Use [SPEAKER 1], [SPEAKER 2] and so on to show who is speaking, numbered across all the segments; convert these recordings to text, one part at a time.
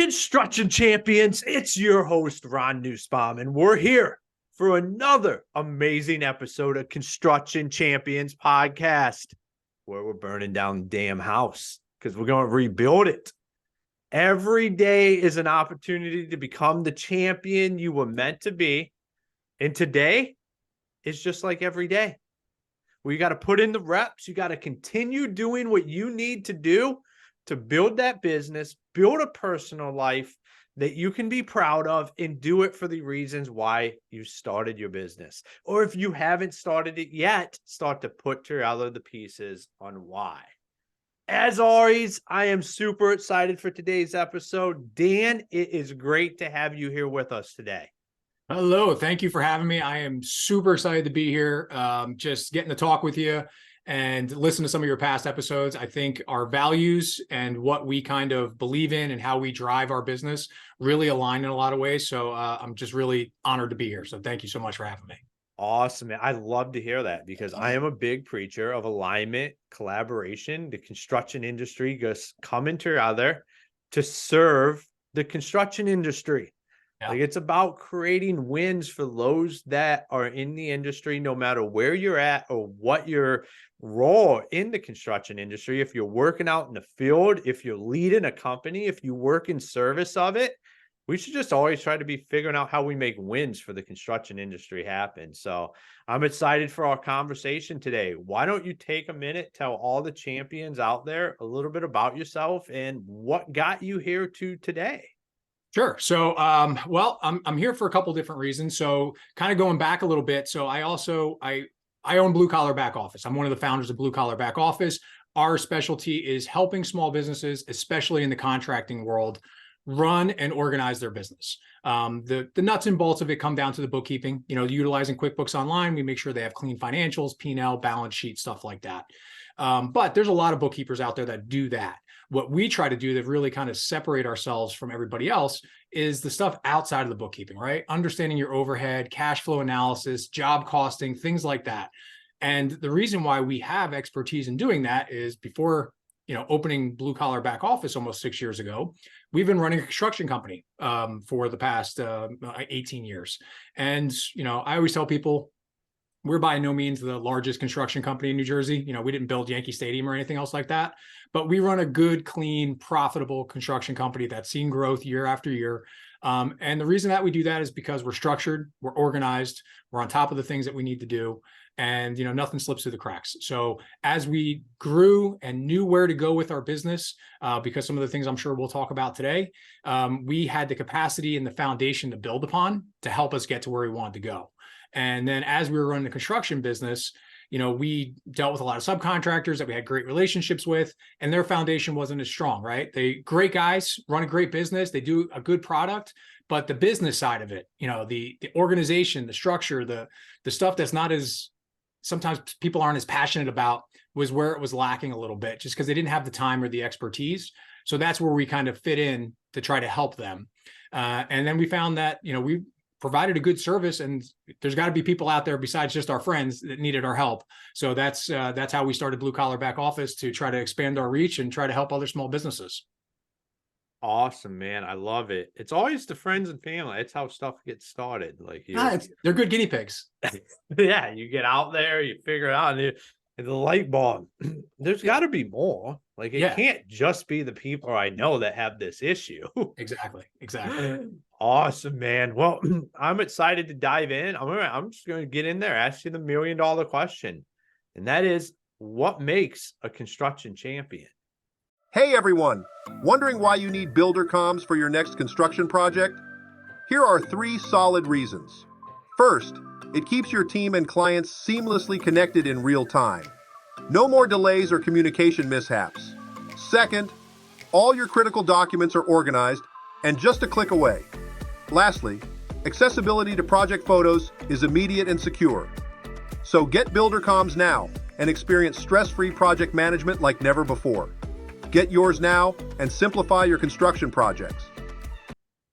[SPEAKER 1] Construction champions, it's your host, Ron Nussbaum, and we're here for another amazing episode of Construction Champions podcast, where we're burning down the damn house because we're going to rebuild it. Every day is an opportunity to become the champion you were meant to be. And today is just like every day. You got to put in the reps. You got to continue doing what you need to do to build that business, build a personal life that you can be proud of, and do it for the reasons why you started your business. Or if you haven't started it yet, start to put together the pieces on why. As always, I am super excited for today's episode. Dan, it is great to have you here with us today.
[SPEAKER 2] Hello, thank you for having me. I am super excited to be here, just getting to talk with you and listen to some of your past episodes. I think our values and what we kind of believe in and how we drive our business really align in a lot of ways. So I'm just really honored to be here. So thank you so much for having me.
[SPEAKER 1] Awesome, man. I love to hear that because I am a big preacher of alignment, collaboration. The construction industry goes coming together to serve the construction industry. Yeah. Like it's about creating wins for those that are in the industry, no matter where you're at or what your role in the construction industry. If you're working out in the field, if you're leading a company, if you work in service of it, we should just always try to be figuring out how we make wins for the construction industry happen. So I'm excited for our conversation today. Why don't you take a minute, tell all the champions out there a little bit about yourself and what got you here to today?
[SPEAKER 2] Sure. So, well, I'm here for a couple different reasons. So kind of going back a little bit. So I own Blue Collar Back Office. I'm one of the founders of Blue Collar Back Office. Our specialty is helping small businesses, especially in the contracting world, run and organize their business. The nuts and bolts of it come down to the bookkeeping, utilizing QuickBooks Online. We make sure they have clean financials, P&L, balance sheet, stuff like that. But there's a lot of bookkeepers out there that do that. What we try to do to really kind of separate ourselves from everybody else is the stuff outside of the bookkeeping, right? Understanding your overhead, cash flow analysis, job costing, things like that. And the reason why we have expertise in doing that is before, opening Blue Collar Back Office almost 6 years ago, we've been running a construction company for the past 18 years. And, I always tell people, we're by no means the largest construction company in New Jersey. We didn't build Yankee Stadium or anything else like that, but we run a good, clean, profitable construction company that's seen growth year after year. And the reason that we do that is because we're structured, we're organized, we're on top of the things that we need to do, and nothing slips through the cracks. So as we grew and knew where to go with our business, because some of the things I'm sure we'll talk about today, we had the capacity and the foundation to build upon to help us get to where we wanted to go. And then as we were running the construction business, we dealt with a lot of subcontractors that we had great relationships with, and their foundation wasn't as strong, right? They great guys, run a great business, they do a good product, but the business side of it, the organization, the structure, the stuff that's not as, sometimes people aren't as passionate about, was where it was lacking a little bit, just because they didn't have the time or the expertise. So that's where we kind of fit in to try to help them. And then we found that, we provided a good service, and there's got to be people out there besides just our friends that needed our help. So that's how we started Blue Collar Back Office, to try to expand our reach and try to help other small businesses.
[SPEAKER 1] Awesome, man. I love it. It's always the friends and family. It's how stuff gets started. Like
[SPEAKER 2] they're good guinea pigs.
[SPEAKER 1] Yeah, you get out there, you figure it out, and the light bulb. There's got to be more. Like it can't just be the people I know that have this issue.
[SPEAKER 2] Exactly.
[SPEAKER 1] Awesome, man. Well, I'm excited to dive in. I'm just going to get in there, ask you the $1 million question. And that is, what makes a construction champion?
[SPEAKER 3] Hey everyone, wondering why you need builder comms for your next construction project? Here are 3 solid reasons. First, it keeps your team and clients seamlessly connected in real time. No more delays or communication mishaps. Second, all your critical documents are organized and just a click away. Lastly, accessibility to project photos is immediate and secure. So get builder comms now and experience stress-free project management like never before. Get yours now and simplify your construction projects.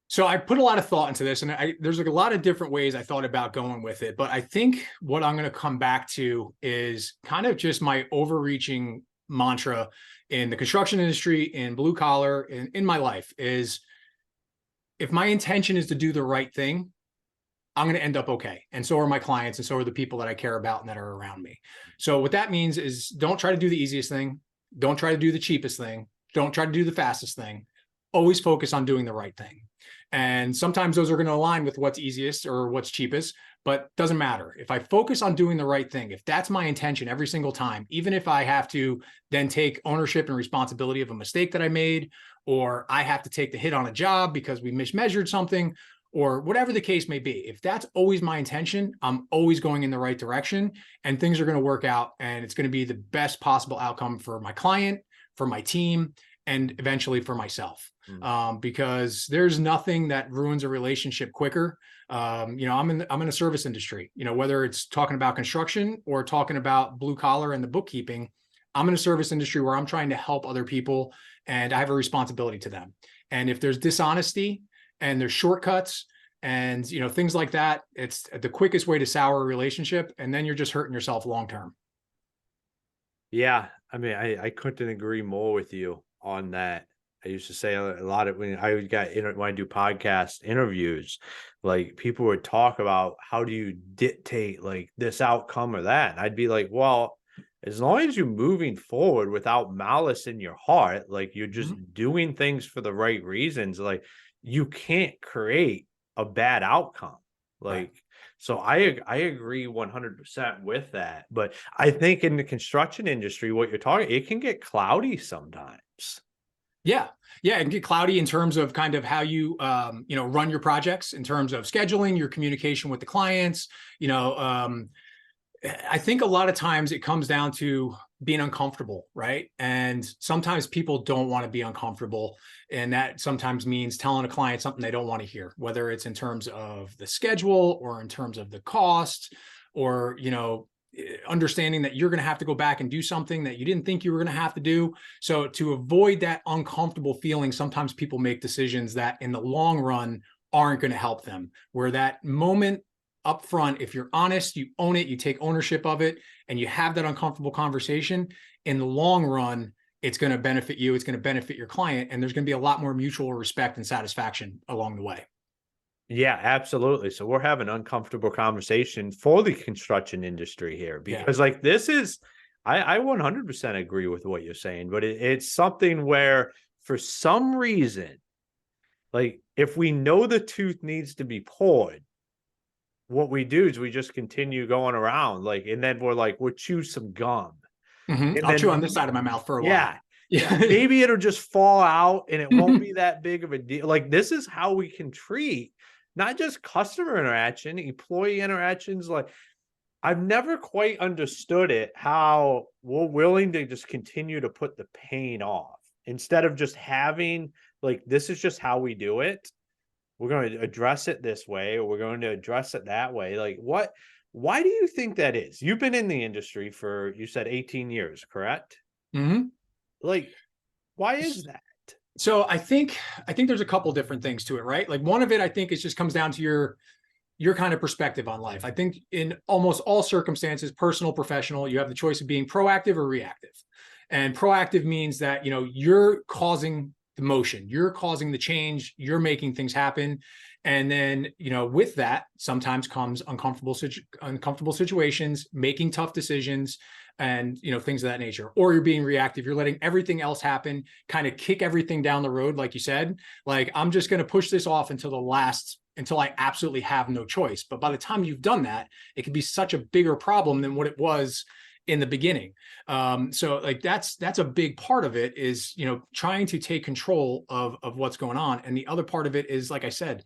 [SPEAKER 2] So I put a lot of thought into this, and there's like a lot of different ways I thought about going with it. But I think what I'm going to come back to is kind of just my overreaching mantra in the construction industry, in blue collar, in my life is if my intention is to do the right thing, I'm going to end up okay. And so are my clients, and so are the people that I care about and that are around me. So what that means is don't try to do the easiest thing. Don't try to do the cheapest thing. Don't try to do the fastest thing. Always focus on doing the right thing. And sometimes those are going to align with what's easiest or what's cheapest, but doesn't matter. If I focus on doing the right thing, if that's my intention every single time, even if I have to then take ownership and responsibility of a mistake that I made, or I have to take the hit on a job because we mismeasured something, or whatever the case may be, if that's always my intention, I'm always going in the right direction, and things are going to work out, and it's going to be the best possible outcome for my client, for my team, and eventually for myself. Because there's nothing that ruins a relationship quicker. I'm in a service industry, whether it's talking about construction or talking about blue collar and the bookkeeping, I'm in a service industry where I'm trying to help other people, and I have a responsibility to them. And if there's dishonesty and there's shortcuts and, things like that, it's the quickest way to sour a relationship. And then you're just hurting yourself long-term.
[SPEAKER 1] Yeah. I mean, I couldn't agree more with you on that. I used to say a lot of when I do podcast interviews, like people would talk about how do you dictate like this outcome or that. And I'd be like, well, as long as you're moving forward without malice in your heart, like you're just doing things for the right reasons, like you can't create a bad outcome. Like,
[SPEAKER 2] Right.
[SPEAKER 1] So I agree 100% with that. But I think in the construction industry, what you're talking, it can get cloudy sometimes.
[SPEAKER 2] Yeah. Yeah. It can get cloudy in terms of kind of how you, run your projects, in terms of scheduling, your communication with the clients. I think a lot of times it comes down to being uncomfortable, right? And sometimes people don't want to be uncomfortable. And that sometimes means telling a client something they don't want to hear, whether it's in terms of the schedule or in terms of the cost, or, understanding that you're going to have to go back and do something that you didn't think you were going to have to do. So to avoid that uncomfortable feeling, sometimes people make decisions that in the long run aren't going to help them, where that moment up front, if you're honest, you own it, you take ownership of it, and you have that uncomfortable conversation, in the long run, it's going to benefit you, it's going to benefit your client, and there's going to be a lot more mutual respect and satisfaction along the way.
[SPEAKER 1] Yeah, absolutely. So we're having an uncomfortable conversation for the construction industry here, because like this is, I 100% agree with what you're saying, but it's something where for some reason, like if we know the tooth needs to be pulled, what we do is we just continue going around, like, and then we'll chew some gum. And
[SPEAKER 2] I'll
[SPEAKER 1] then,
[SPEAKER 2] chew on this side of my mouth for a while.
[SPEAKER 1] Yeah. Maybe it'll just fall out and it won't be that big of a deal. Like this is how we can treat not just customer interaction, employee interactions. Like I've never quite understood it, how we're willing to just continue to put the pain off instead of just having like, this is just how we do it. We're going to address it this way, or we're going to address it that way. Like why do you think that is? You've been in the industry for, you said 18 years, correct? Like, why is that?
[SPEAKER 2] So I think there's a couple different things to it, right? Like one of it, I think it just comes down to your kind of perspective on life. I think in almost all circumstances, personal, professional, you have the choice of being proactive or reactive. And proactive means that, you're causing the motion, you're causing the change, you're making things happen. And then, with that sometimes comes uncomfortable situations, making tough decisions, and things of that nature. Or you're being reactive, you're letting everything else happen, kind of kick everything down the road, like you said, like I'm just going to push this off until I absolutely have no choice. But by the time you've done that, it could be such a bigger problem than what it was in the beginning. So like that's a big part of it, is trying to take control of what's going on. And the other part of it is, like I said,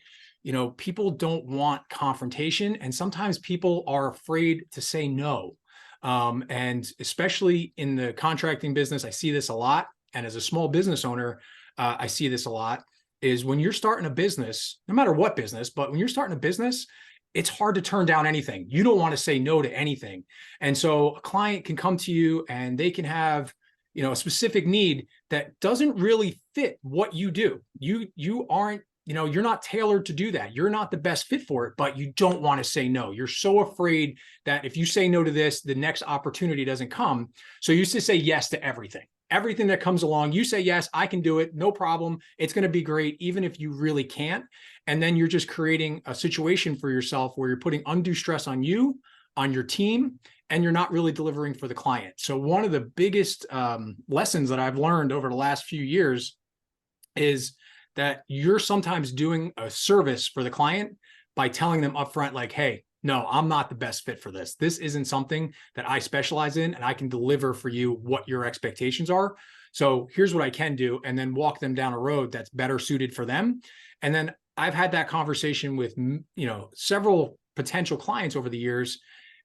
[SPEAKER 2] people don't want confrontation, and sometimes people are afraid to say no. And especially in the contracting business, I see this a lot. And as a small business owner, I see this a lot, is when you're starting a business, no matter what business, but when you're starting a business, it's hard to turn down anything. You don't want to say no to anything. And so a client can come to you and they can have, a specific need that doesn't really fit what you do. You aren't, you're not tailored to do that. You're not the best fit for it, but you don't want to say no. You're so afraid that if you say no to this, the next opportunity doesn't come. So you used to say yes to everything. everything that comes along. You say, yes, I can do it. No problem. It's going to be great, even if you really can't. And then you're just creating a situation for yourself where you're putting undue stress on you, on your team, and you're not really delivering for the client. So one of the biggest lessons that I've learned over the last few years is that you're sometimes doing a service for the client by telling them upfront, like, hey, no, I'm not the best fit for this. This isn't something that I specialize in, and I can deliver for you what your expectations are. So here's what I can do, and then walk them down a road that's better suited for them. And then I've had that conversation with, several potential clients over the years.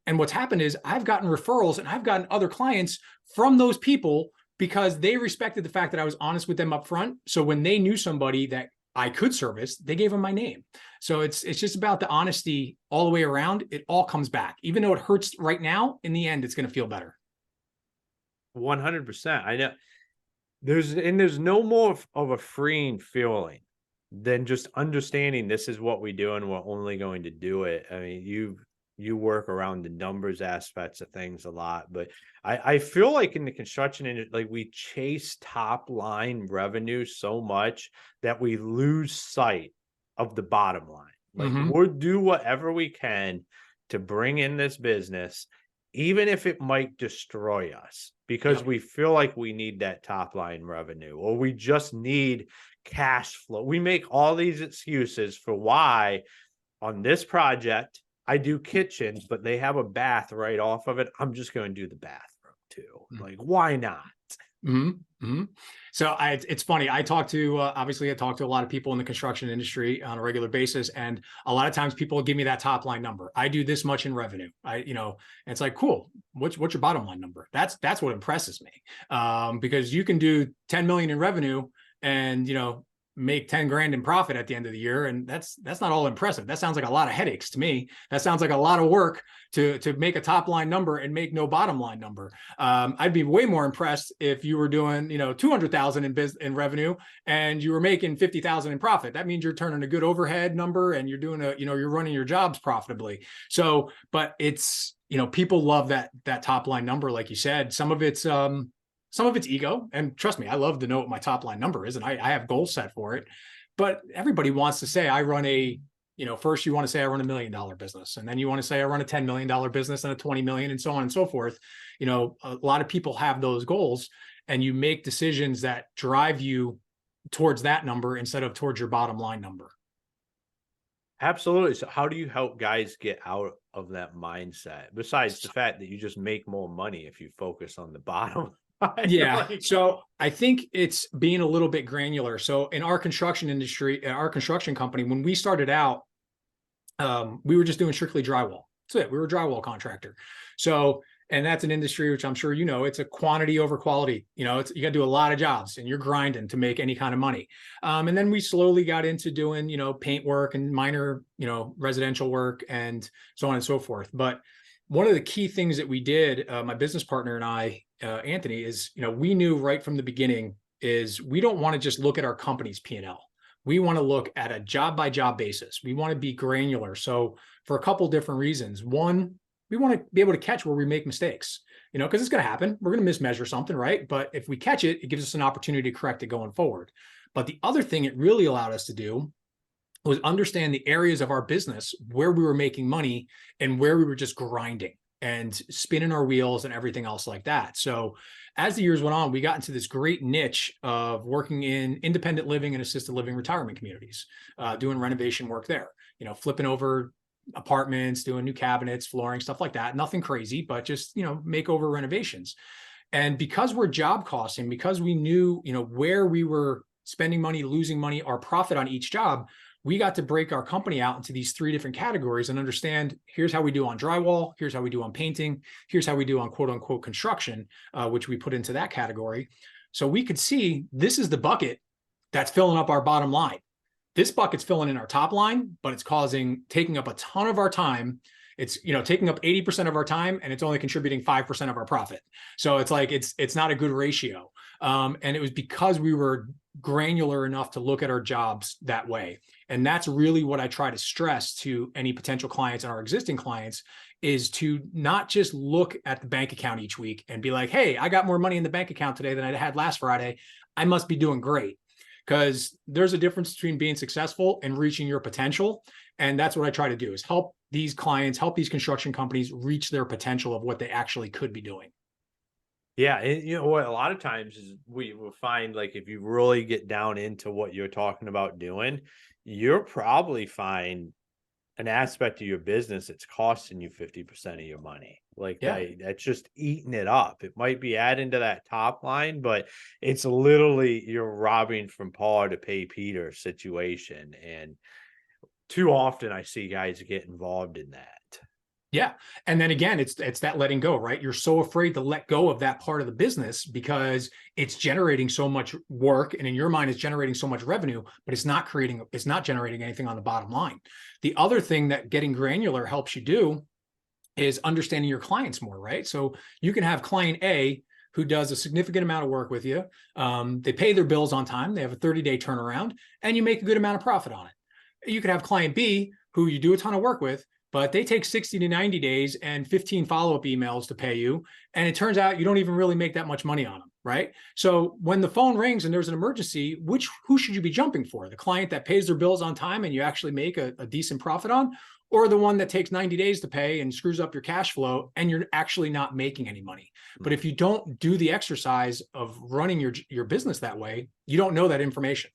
[SPEAKER 2] And what's happened is I've gotten referrals and I've gotten other clients from those people because they respected the fact that I was honest with them up front. So when they knew somebody that I could service, they gave them my name. So it's just about the honesty all the way around. It all comes back. Even though it hurts right now, in the end, it's going to feel better.
[SPEAKER 1] 100%. I know there's no more of a freeing feeling than just understanding this is what we do and we're only going to do it. I mean, you work around the numbers aspects of things a lot, but I feel like in the construction industry, like we chase top line revenue so much that we lose sight of the bottom line. Like we'll do whatever we can to bring in this business, even if it might destroy us, because we feel like we need that top line revenue, or we just need cash flow. We make all these excuses for why on this project, I do kitchens, but they have a bath right off of it. I'm just going to do the bathroom too. Like, why not?
[SPEAKER 2] So it's funny. I talk to, obviously I talk to a lot of people in the construction industry on a regular basis. And a lot of times people give me that top line number. I do this much in revenue. And it's like, cool. What's your bottom line number? That's what impresses me. Because you can do 10 million in revenue and, make 10 grand in profit at the end of the year. And that's not all impressive. That sounds like a lot of headaches to me. That sounds like a lot of work to make a top line number and make no bottom line number. I'd be way more impressed if you were doing, 200,000 in revenue and you were making 50,000 in profit. That means you're turning a good overhead number and you're doing you're running your jobs profitably. So, but it's, people love that top line number. Like you said, some of it's ego, and trust me, I love to know what my top line number is, and I have goals set for it. But everybody wants to say I run first you want to say I run $1 million business, and then you want to say I run a $10 million business and a 20 million, and so on and so forth. A lot of people have those goals, and you make decisions that drive you towards that number instead of towards your bottom line number.
[SPEAKER 1] Absolutely. So how do you help guys get out of that mindset, besides the fact that you just make more money if you focus on the bottom?
[SPEAKER 2] Yeah. So I think it's being a little bit granular. So in our construction industry, our construction company, when we started out, we were just doing strictly drywall. That's it. We were a drywall contractor. So, and that's an industry, which I'm sure, it's a quantity over quality. You got to do a lot of jobs and you're grinding to make any kind of money. And then we slowly got into doing, paint work and minor, residential work and so on and so forth. But one of the key things that we did, my business partner and I, Anthony, is, we knew right from the beginning is we don't want to just look at our company's P&L. We want to look at a job by job basis. We want to be granular. So for a couple different reasons. One, we want to be able to catch where we make mistakes, because it's going to happen. We're going to mismeasure something, right? But if we catch it, it gives us an opportunity to correct it going forward. But the other thing it really allowed us to do was understand the areas of our business where we were making money and where we were just grinding and spinning our wheels and everything else like that. So as the years went on, we got into this great niche of working in independent living and assisted living retirement communities, doing renovation work there, flipping over apartments, doing new cabinets, flooring, stuff like that. Nothing crazy, but just, makeover renovations. And because we're job costing, because we knew, where we were spending money, losing money, our profit on each job, we got to break our company out into these 3 different categories and understand, here's how we do on drywall, here's how we do on painting, here's how we do on quote unquote construction, which we put into that category. So we could see this is the bucket that's filling up our bottom line. This bucket's filling in our top line, but it's taking up a ton of our time. It's, taking up 80% of our time and it's only contributing 5% of our profit. So it's like, it's not a good ratio. And it was because we were granular enough to look at our jobs that way. And that's really what I try to stress to any potential clients and our existing clients, is to not just look at the bank account each week and be like, hey, I got more money in the bank account today than I had last Friday. I must be doing great. Because there's a difference between being successful and reaching your potential. And that's what I try to do, is help these clients, help these construction companies reach their potential of what they actually could be doing.
[SPEAKER 1] Yeah, and you know what? A lot of times is we will find, like, if you really get down into what you're talking about doing, you'll probably find an aspect of your business that's costing you 50% of your money. Like
[SPEAKER 2] Yeah.
[SPEAKER 1] that's just eating it up. It might be adding to that top line, but it's literally you're robbing from Paul to pay Peter situation. And too often I see guys get involved in that.
[SPEAKER 2] Yeah. And then again, it's that letting go, right? You're so afraid to let go of that part of the business because it's generating so much work, and in your mind it's generating so much revenue, but it's not generating anything on the bottom line. The other thing that getting granular helps you do is understanding your clients more, right? So you can have client A who does a significant amount of work with you. They pay their bills on time. They have a 30-day turnaround, and you make a good amount of profit on it. You could have client B who you do a ton of work with, but they take 60 to 90 days and 15 follow-up emails to pay you. And it turns out you don't even really make that much money on them, right? So when the phone rings and there's an emergency, who should you be jumping for? The client that pays their bills on time and you actually make a decent profit on, or the one that takes 90 days to pay and screws up your cash flow and you're actually not making any money? But if you don't do the exercise of running your business that way, you don't know that information.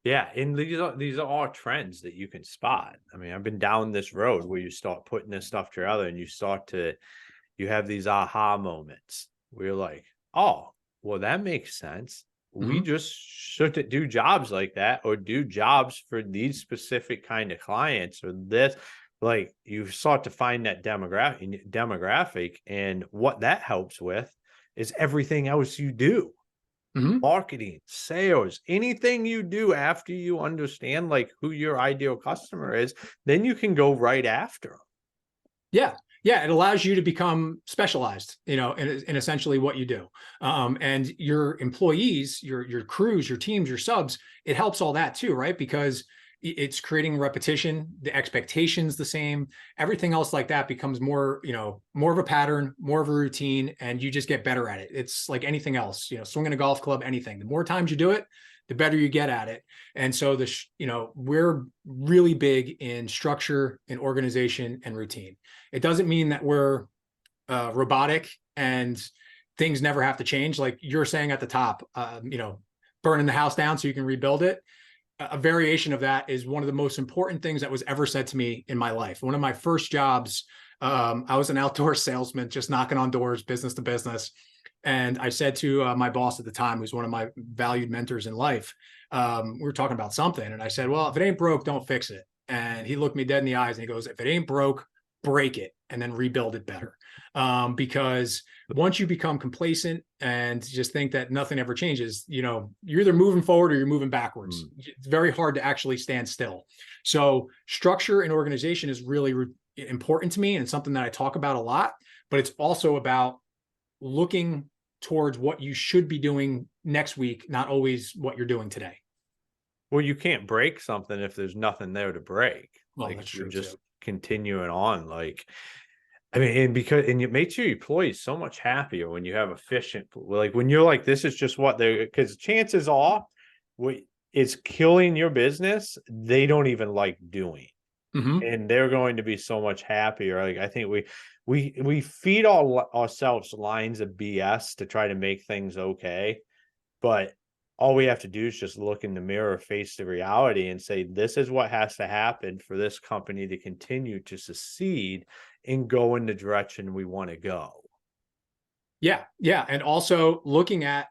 [SPEAKER 1] Yeah, and these are all trends that you can spot. I mean, I've been down this road where you start putting this stuff together and you have these aha moments where you're like, oh, well, that makes sense. We just shouldn't do jobs like that, or do jobs for these specific kind of clients, or this. Like, you start to find that demographic, and what that helps with is everything else you do. Marketing, sales, anything you do after you understand like who your ideal customer is, then you can go right after them.
[SPEAKER 2] Yeah. Yeah. It allows you to become specialized, in essentially what you do. And your employees, your crews, your teams, your subs, it helps all that too, right? Because it's creating repetition, the expectations the same, everything else like that becomes more of a pattern, more of a routine, and you just get better at it. It's like anything else, swinging a golf club, anything. The more times you do it, the better you get at it. And so we're really big in structure and organization and routine. It doesn't mean that we're robotic and things never have to change. Like you're saying at the top, burning the house down so you can rebuild it. A variation of that is one of the most important things that was ever said to me in my life. One of my first jobs, I was an outdoor salesman, just knocking on doors, business to business. And I said to my boss at the time, who's one of my valued mentors in life, we were talking about something. And I said, well, if it ain't broke, don't fix it. And he looked me dead in the eyes and he goes, if it ain't broke, break it and then rebuild it better. Because once you become complacent and just think that nothing ever changes, you're either moving forward or you're moving backwards. It's very hard to actually stand still. So structure and organization is really important to me and something that I talk about a lot, but it's also about looking towards what you should be doing next week, not always what you're doing today.
[SPEAKER 1] Well, you can't break something if there's nothing there to break.
[SPEAKER 2] Well,
[SPEAKER 1] like
[SPEAKER 2] that's
[SPEAKER 1] you're
[SPEAKER 2] true
[SPEAKER 1] just
[SPEAKER 2] too.
[SPEAKER 1] continuing on. Like, I mean, and it makes your employees so much happier when you have efficient, like when you're like, this is just what because chances are what is killing your business, they don't even like doing. And they're going to be so much happier. Like, I think we feed ourselves lines of BS to try to make things okay. But all we have to do is just look in the mirror, face the reality, and say, this is what has to happen for this company to continue to succeed and go in the direction we want to go.
[SPEAKER 2] Yeah. Yeah. And also looking at,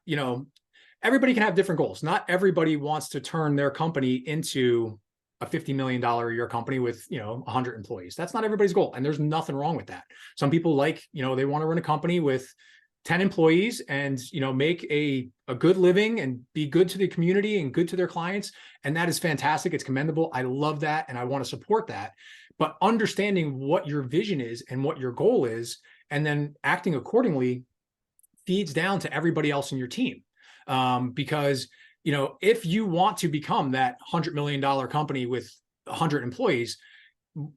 [SPEAKER 2] everybody can have different goals. Not everybody wants to turn their company into a $50 million a year company with, 100 employees. That's not everybody's goal. And there's nothing wrong with that. Some people they want to run a company with 10 employees and, make a good living and be good to the community and good to their clients. And that is fantastic. It's commendable. I love that. And I want to support that. But understanding what your vision is and what your goal is, and then acting accordingly feeds down to everybody else in your team. Because, if you want to become that $100 million company with 100 employees,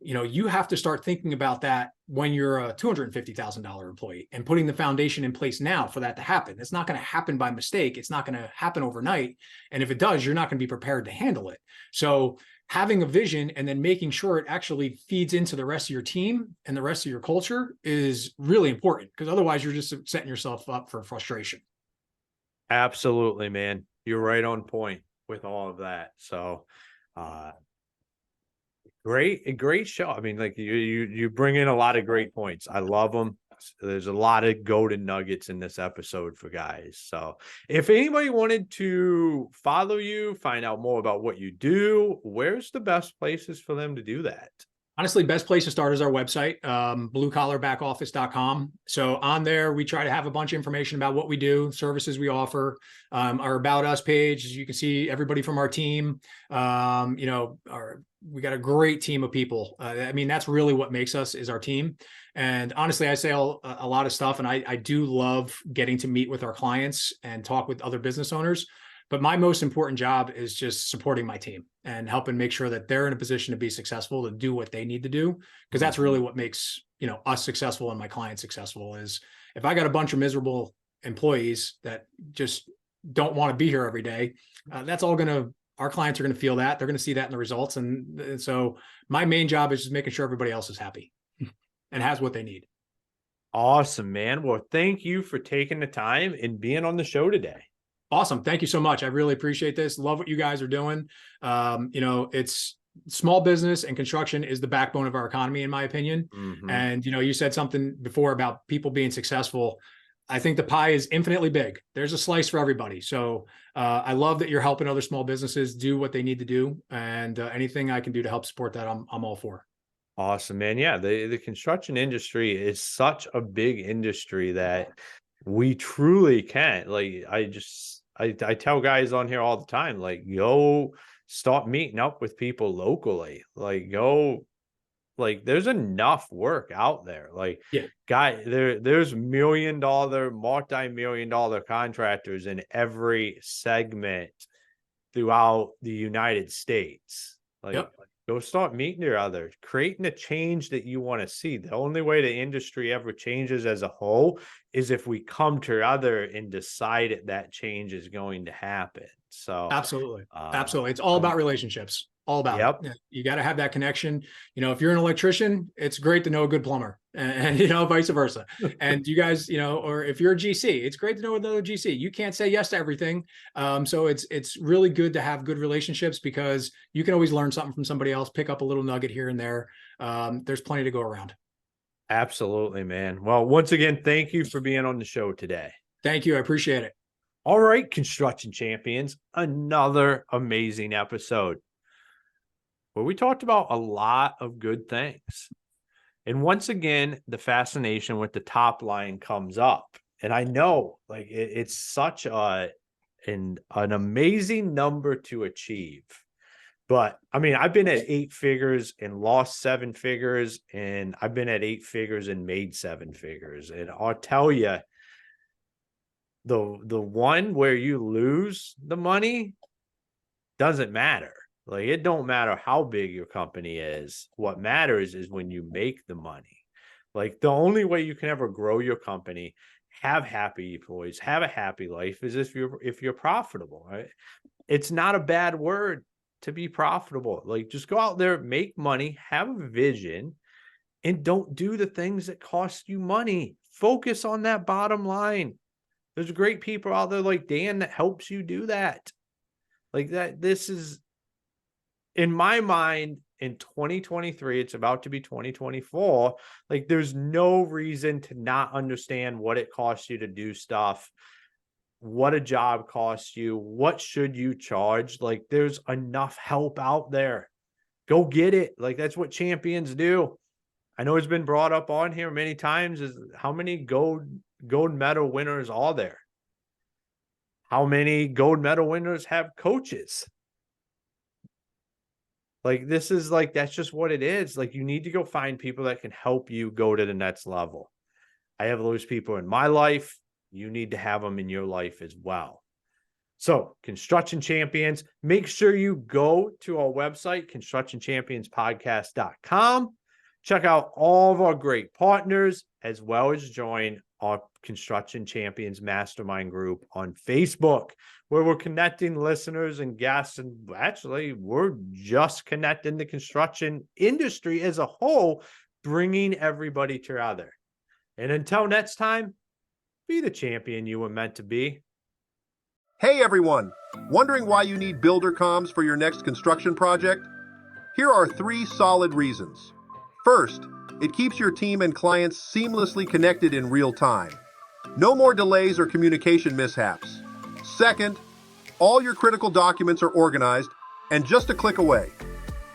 [SPEAKER 2] you have to start thinking about that when you're a $250,000 employee and putting the foundation in place now for that to happen. It's not going to happen by mistake. It's not going to happen overnight. And if it does, you're not going to be prepared to handle it. So having a vision and then making sure it actually feeds into the rest of your team and the rest of your culture is really important, because otherwise you're just setting yourself up for frustration.
[SPEAKER 1] Absolutely, man. You're right on point with all of that. So, great show. I mean, like you bring in a lot of great points. I love them. There's a lot of golden nuggets in this episode for guys. So if anybody wanted to follow you, find out more about what you do, where's the best places for them to do that?
[SPEAKER 2] Honestly, best place to start is our website, bluecollarbackoffice.com. So on there, we try to have a bunch of information about what we do, services we offer, our About Us page. As you can see, everybody from our team, we got a great team of people. I mean, that's really what makes us, is our team. And honestly, I say a lot of stuff, and I do love getting to meet with our clients and talk with other business owners. But my most important job is just supporting my team and helping make sure that they're in a position to be successful, to do what they need to do. Because that's really what makes, us successful and my clients successful. Is if I got a bunch of miserable employees that just don't want to be here every day, that's all our clients are going to feel that. They're going to see that in the results. And so my main job is just making sure everybody else is happy and has what they need.
[SPEAKER 1] Awesome, man. Well, thank you for taking the time and being on the show today.
[SPEAKER 2] Awesome. Thank you so much. I really appreciate this. Love what you guys are doing. It's small business and construction is the backbone of our economy, in my opinion.
[SPEAKER 1] Mm-hmm.
[SPEAKER 2] And, you said something before about people being successful. I think the pie is infinitely big. There's a slice for everybody. So I love that you're helping other small businesses do what they need to do. And anything I can do to help support that, I'm all for.
[SPEAKER 1] Awesome, man. Yeah, the construction industry is such a big industry that we truly can. Like, I tell guys on here all the time, like, go start meeting up with people locally. Like, there's enough work out there. Like,
[SPEAKER 2] yeah,
[SPEAKER 1] there's multi-million dollar contractors in every segment throughout the United States. Like,
[SPEAKER 2] yep.
[SPEAKER 1] Go start meeting your others, creating the change that you want to see. The only way the industry ever changes as a whole is if we come together and decide that change is going to happen. So
[SPEAKER 2] absolutely. It's all about relationships. All about it. You got to have that connection. If you're an electrician, it's great to know a good plumber, and vice versa. And you guys, or if you're a GC, it's great to know another GC. You can't say yes to everything. So it's really good to have good relationships, because you can always learn something from somebody else, pick up a little nugget here and there. There's plenty to go around.
[SPEAKER 1] Absolutely, man. Well, once again, thank you for being on the show today.
[SPEAKER 2] Thank you. I appreciate it.
[SPEAKER 1] All right, construction champions, another amazing episode where we talked about a lot of good things. And once again, the fascination with the top line comes up. And I know, like, it's such an amazing number to achieve. But I mean, I've been at 8 figures and lost 7 figures, and I've been at 8 figures and made 7 figures. And I'll tell you, the one where you lose the money doesn't matter. Like, it don't matter how big your company is. What matters is when you make the money. Like, the only way you can ever grow your company, have happy employees, have a happy life, is if you're profitable, right? It's not a bad word to be profitable. Like, just go out there, make money, have a vision, and don't do the things that cost you money. Focus on that bottom line. There's great people out there like Dan that helps you do that. Like that, this is, in my mind, in 2023, it's about to be 2024. Like, there's no reason to not understand what it costs you to do stuff, what a job costs you, what should you charge. Like, there's enough help out there. Go get it. Like, that's what champions do. I know it's been brought up on here many times, is how many gold medal winners are there? How many gold medal winners have coaches? Like, this is like, that's just what it is. Like, you need to go find people that can help you go to the next level. I have those people in my life. you need to have them in your life as well. So, Construction Champions, make sure you go to our website, constructionchampionspodcast.com. Check out all of our great partners, as well as join our Construction Champions Mastermind group on Facebook, where we're connecting listeners and guests. And actually, we're just connecting the construction industry as a whole, bringing everybody together. And until next time, be the champion you were meant to be.
[SPEAKER 3] Hey everyone! Wondering why you need builder comms for your next construction project? Here are 3 solid reasons. First, it keeps your team and clients seamlessly connected in real time. No more delays or communication mishaps. Second, all your critical documents are organized and just a click away.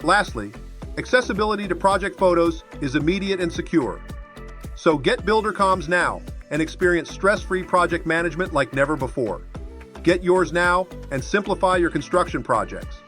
[SPEAKER 3] Lastly, accessibility to project photos is immediate and secure. So get builder comms now and experience stress-free project management like never before. Get yours now and simplify your construction projects.